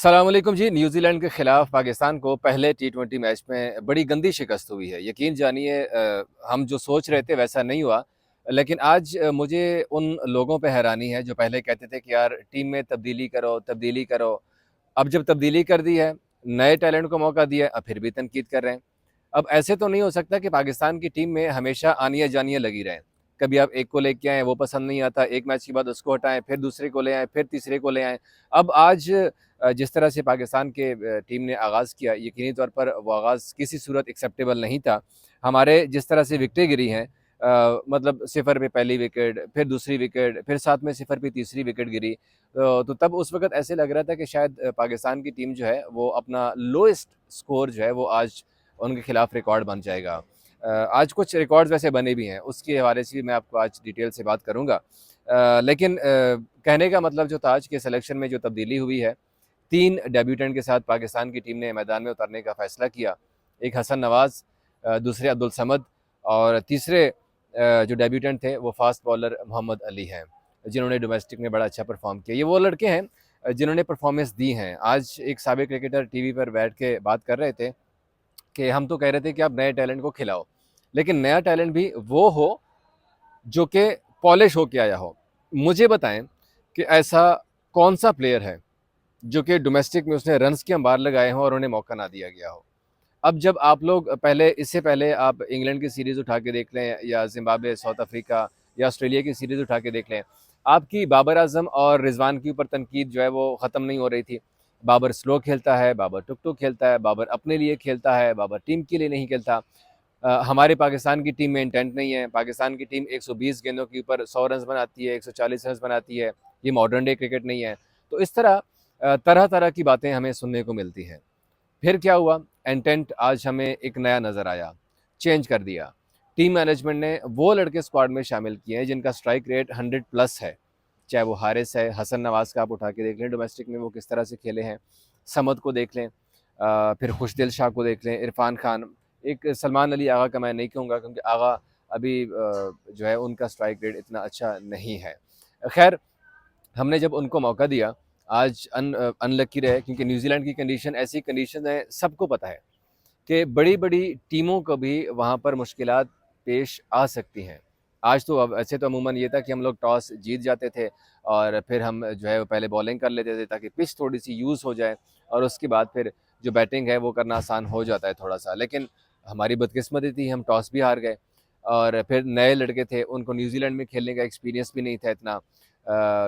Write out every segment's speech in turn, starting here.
सलाम अलैकुम जी। न्यूजीलैंड के खिलाफ पाकिस्तान को पहले टी20 मैच में बड़ी गंदी शिकस्त हुई है। यकीन जानिए हम जो सोच रहे थे वैसा नहीं हुआ। लेकिन आज मुझे उन लोगों पे हैरानी है जो पहले कहते थे कि यार टीम में तब्दीली करो, तब्दीली करो। अब जब तब्दीली कर दी है, नए टैलेंट को मौका दिया है, अब फिर भी तनकीद कर रहे हैं। अब ऐसे तो नहीं हो सकता कि पाकिस्तान की टीम में हमेशा आनियाँ-जानियाँ लगी रहें। कभी आप एक को लेके आएँ, वो पसंद नहीं आता, एक मैच के बाद उसको हटाएँ, फिर दूसरे को ले आएँ, फिर तीसरे को ले आएँ। अब आज जिस तरह से पाकिस्तान के टीम ने आगाज़ किया, यकीनी तौर पर वो आगाज़ किसी सूरत एक्सेप्टेबल नहीं था। हमारे जिस तरह से विकेटें गिरी हैं, मतलब 0 पे पहली विकेट, फिर दूसरी विकेट, फिर साथ में 0 पे तीसरी विकेट गिरी। तो तब उस वक़्त ऐसे लग रहा था कि शायद पाकिस्तान की टीम जो है, वो अपना लोएस्ट स्कोर जो है, वो आज उनके खिलाफ रिकॉर्ड बन जाएगा। आज कुछ रिकॉर्ड्स वैसे बने भी हैं, उसके हवाले से भी मैं आपको आज डिटेल से बात करूँगा। लेकिन कहने का मतलब जो था आज के सिलेक्शन में जो तब्दीली हुई है, 3 डेब्यूटेंट के साथ पाकिस्तान की टीम ने मैदान में उतरने का फ़ैसला किया। एक हसन नवाज़, दूसरे अब्दुल समद और तीसरे जो डेब्यूटेंट थे वो फ़ास्ट बॉलर मोहम्मद अली हैं, जिन्होंने डोमेस्टिक में बड़ा अच्छा परफ़ॉर्म किया। ये वो लड़के हैं जिन्होंने परफ़ॉर्मेंस दी हैं। आज एक साबिक क्रिकेटर टीवी पर बैठ के बात कर रहे थे कि हम तो कह रहे थे कि आप नए टैलेंट को खिलाओ, लेकिन नया टैलेंट भी वो हो जो कि पॉलिश होके आया हो। मुझे बताएँ कि ऐसा कौन-सा प्लेयर है जो कि डोमेस्टिक में उसने रन्स के अंबार लगाए हों और उन्हें मौका ना दिया गया हो। अब जब आप लोग पहले इससे पहले आप इंग्लैंड की सीरीज़ उठा के देख लें या ज़िम्बाब्वे, साउथ अफ्रीका या ऑस्ट्रेलिया की सीरीज़ उठा के देख लें, आपकी बाबर आज़म और रिज़वान के ऊपर तनकीद जो है वो ख़त्म नहीं हो रही थी। बाबर स्लो खेलता है, बाबर टुक-टुक खेलता है, बाबर अपने लिए खेलता है, बाबर टीम के लिए नहीं खेलता। हमारे पाकिस्तान की टीम में इंटेंट नहीं है। पाकिस्तान की टीम 120 गेंदों के ऊपर 100 रन्स बनाती है, 140 रन्स बनाती है। ये मॉडर्न डे क्रिकेट नहीं है। तो इस तरह तरह-तरह की बातें हमें सुनने को मिलती हैं। फिर क्या हुआ? इंटेंट आज हमें एक नया नज़र आया, चेंज कर दिया। टीम मैनेजमेंट ने वो लड़के स्क्वाड में शामिल किए हैं जिनका स्ट्राइक रेट 100 प्लस है। चाहे वो हारिस है, हसन नवाज़ का आप उठा के देख लें डोमेस्टिक में वो किस तरह से खेले हैं। समद को देख लें, फिर खुशदिल शाह को देख लें, इरफान खान, एक सलमान अली आगा का मैं नहीं कहूँगा क्योंकि आगा अभी जो है उनका स्ट्राइक रेट इतना अच्छा नहीं है। ख़ैर, हमने जब उनको मौका दिया, आज अनलकी रहे क्योंकि न्यूज़ीलैंड की कंडीशन ऐसी कंडीशन है, सबको पता है कि बड़ी-बड़ी टीमों को भी वहाँ पर मुश्किलात पेश आ सकती हैं। आज तो अब ऐसे तो अमूमन ये था कि हम लोग टॉस जीत जाते थे और फिर हम जो है वो पहले बॉलिंग कर लेते थे ताकि पिच थोड़ी-सी यूज़ हो जाए और उसके बाद फिर जो बैटिंग है वो करना आसान हो जाता है थोड़ा-सा। लेकिन हमारी बदकिस्मती थी, हम टॉस भी हार गए और फिर नए लड़के थे, उनको न्यूज़ीलैंड में खेलने का एक्सपीरियंस भी नहीं था इतना।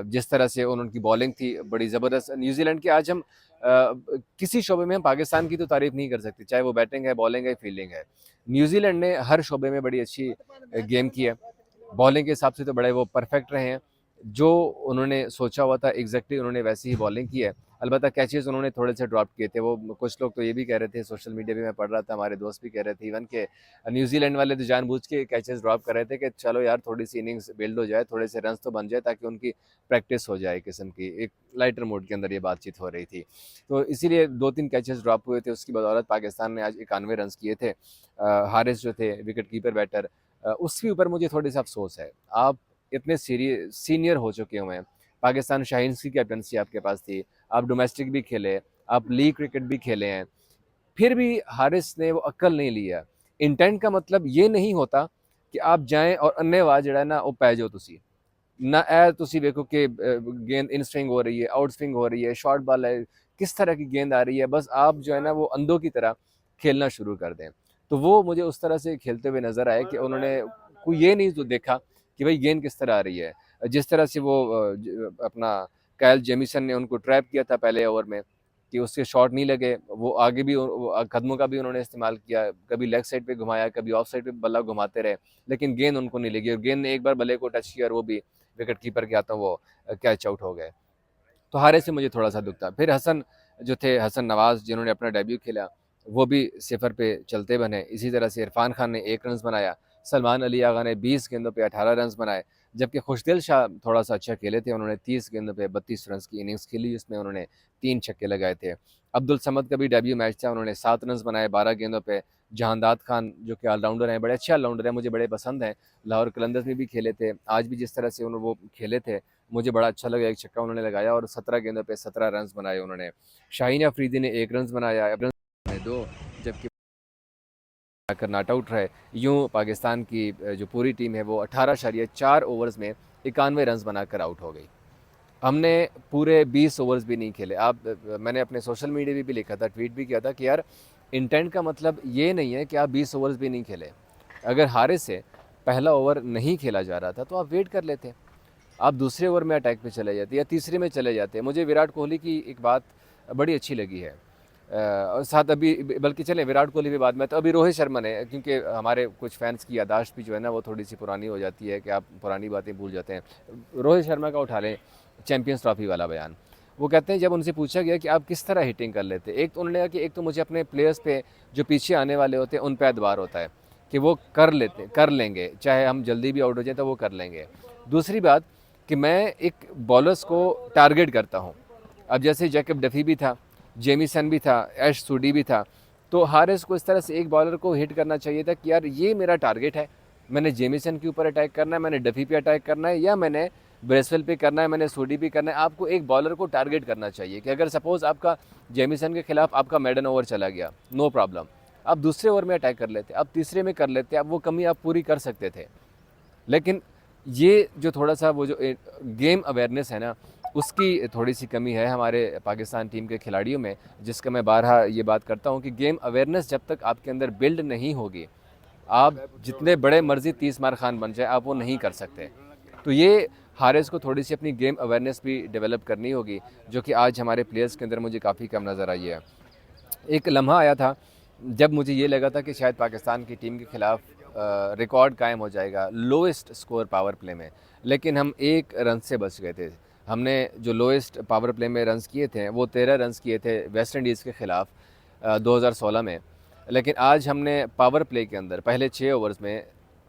जिस तरह से उनकी बॉलिंग थी बड़ी ज़बरदस्त न्यूज़ीलैंड की। आज हम किसी शोबे में हम पाकिस्तान की तो तारीफ़ नहीं कर सकते, चाहे वो बैटिंग है, बॉलिंग है, फील्डिंग है। न्यूज़ीलैंड ने हर शोबे में बड़ी अच्छी गेम की है। बॉलिंग के हिसाब से तो बड़े वो परफेक्ट रहे हैं। जो उन्होंने सोचा हुआ था एग्ज़ैक्टली उन्होंने वैसी ही बॉलिंग की है। अलबत्ता कैचेज़ उन्होंने थोड़े से ड्रॉप किए थे। वो कुछ लोग तो ये भी कह रहे थे, सोशल मीडिया पे मैं पढ़ रहा था, हमारे दोस्त भी कह रहे थे इवन के न्यूज़ीलैंड वाले तो जानबूझ के कैचेज़ ड्रॉप कर रहे थे कि चलो यार थोड़ी-सी इनिंग्स बिल्ड हो जाए, थोड़े से रन्स तो बन जाए ताकि उनकी प्रैक्टिस हो जाए किस्म की। एक लाइटर मूड के अंदर ये बातचीत हो रही थी। तो इसीलिए 2-3 कैचेज़ ड्रॉप हुए थे, उसकी बदौलत पाकिस्तान ने आज 91 रन्स किए थे। हारिस जो थे विकेट कीपर बैटर, उसके ऊपर मुझे थोड़ी-सा अफ़सोस है। आप इतने सीनियर हो चुके हुए हैं। पाकिस्तान शाहीन्स की कैप्टनसी आपके पास थी, आप डोमेस्टिक भी खेले, आप लीग क्रिकेट भी खेले हैं, फिर भी हारिस ने वो अक्ल नहीं लिया। इंटेंट का मतलब ये नहीं होता कि आप जाएँ और अन्नेवाह ਜਿਹੜਾ ਹੈ ਨਾ ਉਹ ਪੈ ਜਾਓ ਤੁਸੀਂ। ना तुसी देखो कि गेंद इन स्विंग हो रही है, आउट स्विंग हो रही है, शॉर्ट बॉल है, किस तरह की गेंद आ रही है, बस आप जो है ना वो अंधों की तरह खेलना शुरू कर दें। तो वो मुझे उस तरह से खेलते हुए नज़र आए कि उन्होंने कोई ये नहीं तो देखा कि भाई गेंद किस तरह आ रही है। जिस तरह से वो अपना काइल जेमिसन ने उनको ट्रैप किया था पहले ओवर में कि उसके शॉट नहीं लगे, वो आगे भी कदमों का भी उन्होंने इस्तेमाल किया, कभी लेग साइड पे घुमाया, कभी ऑफ साइड पे बल्ला घुमाते रहे, लेकिन गेंद उनको नहीं लगी और गेंद ने एक बार बल्ले को टच किया और वो भी विकेट कीपर के हाथों वो कैच आउट हो गए। तो हारे से मुझे थोड़ा सा दुख था। फिर हसन जो थे, हसन नवाज जिन्होंने अपना डेब्यू खेला, वो भी 0 पे चलते बने। इसी तरह से इरफान खान ने 1 रन बनाया। सलमान अली आगा ने 20 गेंदों पे 18 रन बनाए, जबकि खुशदिल शाह थोड़ा सा अच्छा खेले थे, उन्होंने 30 गेंदों पे 32 रन की इनिंग्स खेली, जिसमें उन्होंने 3 छक्के लगाए थे। अब्दुल समद का भी डेब्यू मैच था, उन्होंने 7 रन बनाए 12 गेंदों पे। जहांदाद खान जो कि ऑलराउंडर हैं, बड़े अच्छे ऑलराउंडर हैं, मुझे बड़े पसंद हैं, लाहौर कलंदर्स में भी खेले थे। आज भी जिस तरह से उन्होंने वो खेले थे, मुझे बड़ा अच्छा लगा, एक छक्का उन्होंने लगाया और 17 गेंदों पे 17 रन बनाए उन्होंने। शाहीन अफरीदी ने 1 रन बनाया, इब्राहिम ने 2, जबकि कर नॉट आउट रहे। यूँ पाकिस्तान की जो पूरी टीम है वो 18.4 ओवर्स में 91 रन बनाकर आउट हो गई। हमने पूरे 20 ओवर्स भी नहीं खेले। मैंने अपने सोशल मीडिया पे भी लिखा था, ट्वीट भी किया था कि यार इंटेंट का मतलब ये नहीं है कि आप 20 ओवर्स भी नहीं खेले। अगर हारे से पहला ओवर नहीं खेला जा रहा था तो आप वेट कर लेते, आप दूसरे ओवर में अटैक पे चले जाते या तीसरे में चले जाते। मुझे विराट कोहली की एक बात बड़ी अच्छी लगी है, और साथ अभी बल्कि चलें विराट कोहली भी बाद में, तो अभी रोहित शर्मा ने, क्योंकि हमारे कुछ फैंस की यादाश्त भी जो है ना वो थोड़ी सी पुरानी हो जाती है कि आप पुरानी बातें भूल जाते हैं। रोहित शर्मा का उठा लें चैंपियंस ट्रॉफी वाला बयान। वो कहते हैं जब उनसे पूछा गया कि आप किस तरह हिटिंग कर लेते, एक तो उन्होंने कहा कि एक तो मुझे अपने प्लेयर्स पे जो पीछे आने वाले होते हैं उन पर एतबार होता है कि वो कर लेंगे, चाहे हम जल्दी भी आउट हो जाए तो वो कर लेंगे। दूसरी बात कि मैं एक बॉलर्स को टारगेट करता हूँ। अब जैसे जैकब डफी भी था, जेमिसन भी था, एश सूडी भी था, तो हारिस को इस तरह से एक बॉलर को हिट करना चाहिए था कि यार ये मेरा टारगेट है, मैंने जेमिसन के ऊपर अटैक करना है, मैंने डफी पे अटैक करना है, या मैंने ब्रेसवेल पे करना है, मैंने सूडी पे करना है। आपको एक बॉलर को टारगेट करना चाहिए कि अगर सपोज़ आपका जेमिसन के खिलाफ आपका मेडन ओवर चला गया, नो प्रॉब्लम, आप दूसरे ओवर में अटैक कर लेते, आप तीसरे में कर लेते, आप वो कमी आप पूरी कर सकते थे। लेकिन ये जो थोड़ा सा वो जो गेम अवेयरनेस है ना, उसकी थोड़ी सी कमी है हमारे पाकिस्तान टीम के खिलाड़ियों में, जिसका मैं बारहा ये बात करता हूँ कि गेम अवेयरनेस जब तक आपके अंदर बिल्ड नहीं होगी, आप जितने बड़े मर्जी 30 मार खान बन जाए, आप वो नहीं कर सकते। तो ये हारिस को थोड़ी सी अपनी गेम अवेयरनेस भी डेवलप करनी होगी, जो कि आज हमारे प्लेयर्स के अंदर मुझे काफ़ी कम नज़र आई है। एक लम्हा आया था जब मुझे ये लगा था कि शायद पाकिस्तान की टीम के ख़िलाफ़ रिकॉर्ड कायम हो जाएगा लोएस्ट स्कोर पावर प्ले में, लेकिन हम 1 रन से बच गए थे। हमने जो लोएस्ट पावर प्ले में रन्स किए थे वो 13 रन्स किए थे वेस्ट इंडीज़ के ख़िलाफ़ 2016 में। लेकिन आज हमने पावर प्ले के अंदर पहले 6 ओवर्स में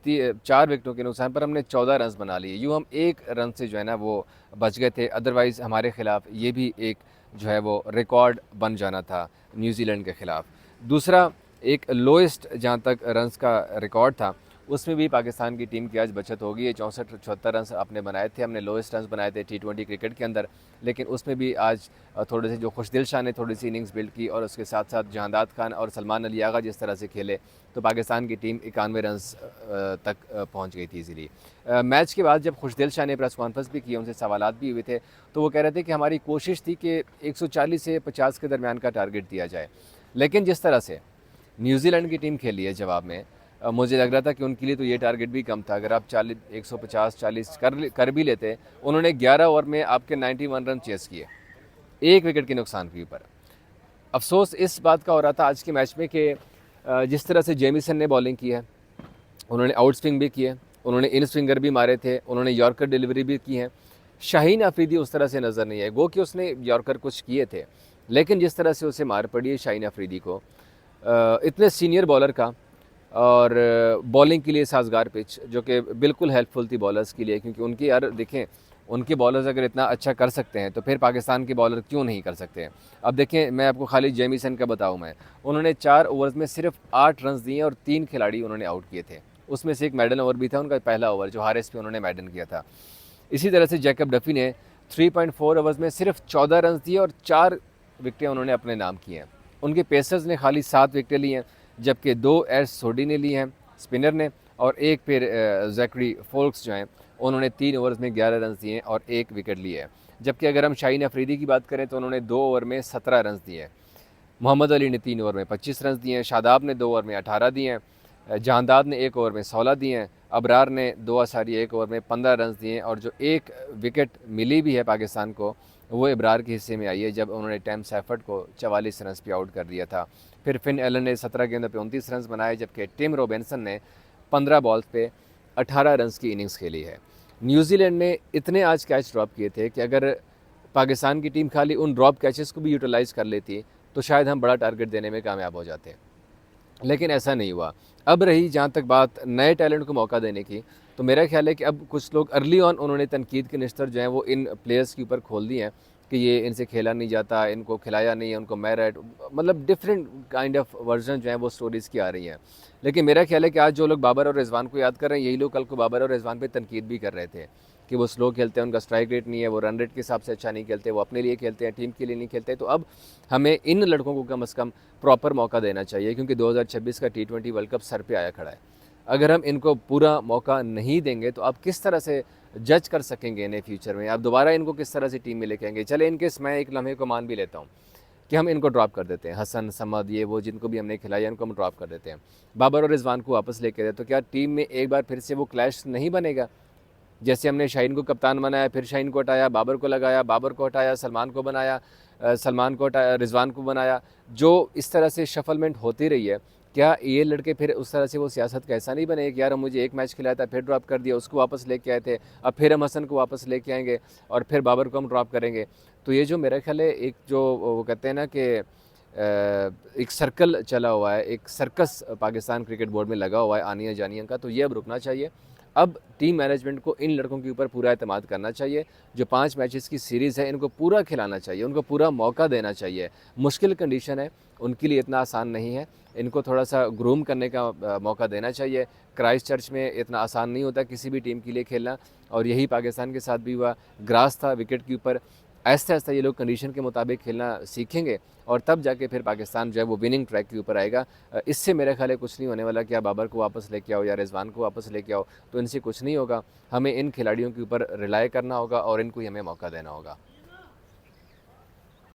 4 विकेटों के नुकसान पर हमने 14 रन्स बना लिए। यूँ हम 1 रन से जो है ना वो बच गए थे, अदरवाइज़ हमारे ख़िलाफ़ ये भी एक जो है वो रिकॉर्ड बन जाना था न्यूजीलैंड के ख़िलाफ़। दूसरा, एक लोएस्ट जहाँ तक रन्स का रिकॉर्ड था, उसमें भी पाकिस्तान की टीम की आज बचत होगी। ये 64-74 रन्स आपने बनाए थे, हमने लोएस्ट रन्स बनाए थे T20 क्रिकेट के अंदर, लेकिन उसमें भी आज थोड़े से जो खुशदिल शाह ने थोड़ी सी इनिंग्स बिल्ड की और उसके साथ साथ जहांदाद खान और सलमान अली आगा जिस तरह से खेले, तो पाकिस्तान की टीम 91 रन्स तक पहुँच गई थी ईज़िली। मैच के बाद जब खुशदिल शाह ने प्रेस कॉन्फ्रेंस भी की, उनसे सवालात भी हुए थे, तो वो कह रहे थे कि हमारी कोशिश थी कि 140 से 50 के दरमियान का टारगेट दिया जाए, लेकिन जिस तरह से न्यूजीलैंड की टीम खेली है जवाब में, मुझे लग रहा था कि उनके लिए तो ये टारगेट भी कम था। अगर आप 150-40 कर भी लेते, उन्होंने 11 ओवर में आपके 91 रन चेस किए, 1 विकेट के नुकसान के ऊपर। अफसोस इस बात का हो रहा था आज के मैच में कि जिस तरह से जेमिसन ने बॉलिंग की है, उन्होंने आउट स्विंग भी किए, उन्होंने इन स्विंगर भी मारे थे, उन्होंने यॉर्कर डिलीवरी भी की है। शाहीन अफरीदी उस तरह से नज़र नहीं आए, गो कि उसने यॉर्कर कुछ किए थे, लेकिन जिस तरह से उसे मार पड़ी है शाहीन अफरीदी को, इतने सीनियर बॉलर का, और बॉलिंग के लिए साजगार पिच जो कि बिल्कुल हेल्पफुल थी बॉलर्स के लिए, क्योंकि उनकी यार देखें, उनके बॉलर्स अगर इतना अच्छा कर सकते हैं तो फिर पाकिस्तान के बॉलर क्यों नहीं कर सकते हैं। अब देखें, मैं आपको खाली जेमिसन का बताऊं, उन्होंने 4 ओवर्स में सिर्फ 8 रन दिए और 3 खिलाड़ी उन्होंने आउट किए थे, उसमें से एक मेडन ओवर भी था उनका पहला ओवर जो हारिस पे उन्होंने मेडन किया था। इसी तरह से जैकब डफी ने 3.4 ओवर्स में सिर्फ 14 रन दिए और 4 विकटें उन्होंने अपने नाम की हैं। उनके पेसर्स ने खाली 7 विकटें ली हैं, जबकि 2 एश सोडी ने ली हैं स्पिनर ने, और एक फिर जैकरी फोल्क्स जो हैं उन्होंने 3 ओवर्स में 11 रन दिए और 1 विकेट लिए है। जबकि अगर हम शाहीन अफरीदी की बात करें तो उन्होंने 2 ओवर में 17 रन दिए हैं। मोहम्मद अली ने 3 ओवर में 25 रन दिए हैं, शादाब ने 2 ओवर में 18 दिए हैं, जहांदाद ने 1 ओवर में 16 दिए हैं, अबरार ने 2.1 ओवर में 15 रन दिए हैं, और जो 1 विकेट मिली भी है पाकिस्तान को वो इब्रार के हिस्से में आई है जब उन्होंने टैम सैफर्ड को 44 रन पे आउट कर दिया था। फिर फिन एलन ने 17 गेंदों पे 29 रन बनाए, जबकि टिम रॉबिन्सन ने 15 बॉल्स पे 18 रन की इनिंग्स खेली है। न्यूजीलैंड ने इतने आज कैच ड्रॉप किए थे कि अगर पाकिस्तान की टीम खाली उन ड्रॉप कैचेस को भी यूटिलाइज़ कर लेती तो शायद हम बड़ा टारगेट देने में कामयाब हो जाते। लेकिन ऐसा नहीं हुआ। अब रही जहाँ तक बात नए टैलेंट को मौका देने की, तो मेरा ख़्याल है कि अब कुछ लोग अर्ली ऑन उन्होंने तनकीद के निस्तर जो हैं वो इन प्लेयर्स के ऊपर खोल दिए हैं कि ये इनसे खेला नहीं जाता, इनको खिलाया नहीं है, उनको मेरिट, मतलब डिफरेंट काइंड ऑफ वर्जन जो हैं वो स्टोरीज़ की आ रही हैं। लेकिन मेरा ख़्याल है कि आज जो लोग बाबर और रिजवान को याद कर रहे हैं, यही लोग कल को बाबर और रिजवान पे तनकीद भी कर रहे थे कि वो स्लो खेलते हैं, उनका स्ट्राइक रेट नहीं है, वो रन रेट के हिसाब से अच्छा नहीं खेलते, वो अपने लिए खेलते हैं, टीम के लिए नहीं खेलते। तो अब हमें इन लड़कों को कम से कम प्रॉपर मौका देना चाहिए, क्योंकि 2026 का T20 वर्ल्ड कप सर पे आया खड़ा है। अगर हम इनको पूरा मौका नहीं देंगे तो आप किस तरह से जज कर सकेंगे इन्हें फ्यूचर में? आप दोबारा इनको किस तरह से टीम में लेके आएंगे? चले इनके मैं एक लम्हे को मान भी लेता हूँ कि हम इनको ड्रॉप कर देते हैं, हसन, समद, ये वो जिनको भी हमने खिलाया इनको हम ड्रॉप कर देते हैं, बाबर और रिजवान को वापस लेके आए, तो क्या टीम में एक बार फिर से वो क्लैश नहीं बनेगा? जैसे हमने शाहीन को कप्तान बनाया, फिर शाहीन को हटाया, बाबर को लगाया, बाबर को हटाया, सलमान को बनाया, सलमान को हटाया, रिजवान को बनाया, जो इस तरह से शफलमेंट होती रही है, क्या ये लड़के फिर उस तरह से वो सियासत का ऐसा नहीं बनेगा कि यार मुझे एक मैच खिलाया था, फिर ड्रॉप कर दिया, उसको वापस लेके आए थे, अब फिर हम हसन को वापस लेके आएंगे और फिर बाबर को हम ड्रॉप करेंगे? तो ये जो मेरा ख्याल है एक जो वो कहते हैं ना कि एक सर्कल चला हुआ है, एक सर्कस पाकिस्तान क्रिकेट बोर्ड में लगा हुआ है आनिया जानिया का, तो ये अब रुकना चाहिए। अब टीम मैनेजमेंट को इन लड़कों के ऊपर पूरा एतमाद करना चाहिए। जो 5 मैचेस की सीरीज़ है इनको पूरा खिलाना चाहिए, उनको पूरा मौका देना चाहिए। मुश्किल कंडीशन है, उनके लिए इतना आसान नहीं है, इनको थोड़ा सा ग्रूम करने का मौका देना चाहिए। क्राइस्ट चर्च में इतना आसान नहीं होता किसी भी टीम के लिए खेलना, और यही पाकिस्तान के साथ भी हुआ। ग्रास था विकेट के ऊपर, आहिस्ता आहिस्ता ये लोग कंडीशन के मुताबिक खेलना सीखेंगे और तब जाके फिर पाकिस्तान जो है वो विनिंग ट्रैक के ऊपर आएगा। इससे मेरे ख्याल है कुछ नहीं होने वाला कि आप बाबर को वापस लेके आओ या रिजवान को वापस लेके आओ, तो इनसे कुछ नहीं होगा। हमें इन खिलाड़ियों के ऊपर रिलाय करना होगा और इनको ही हमें मौका देना होगा।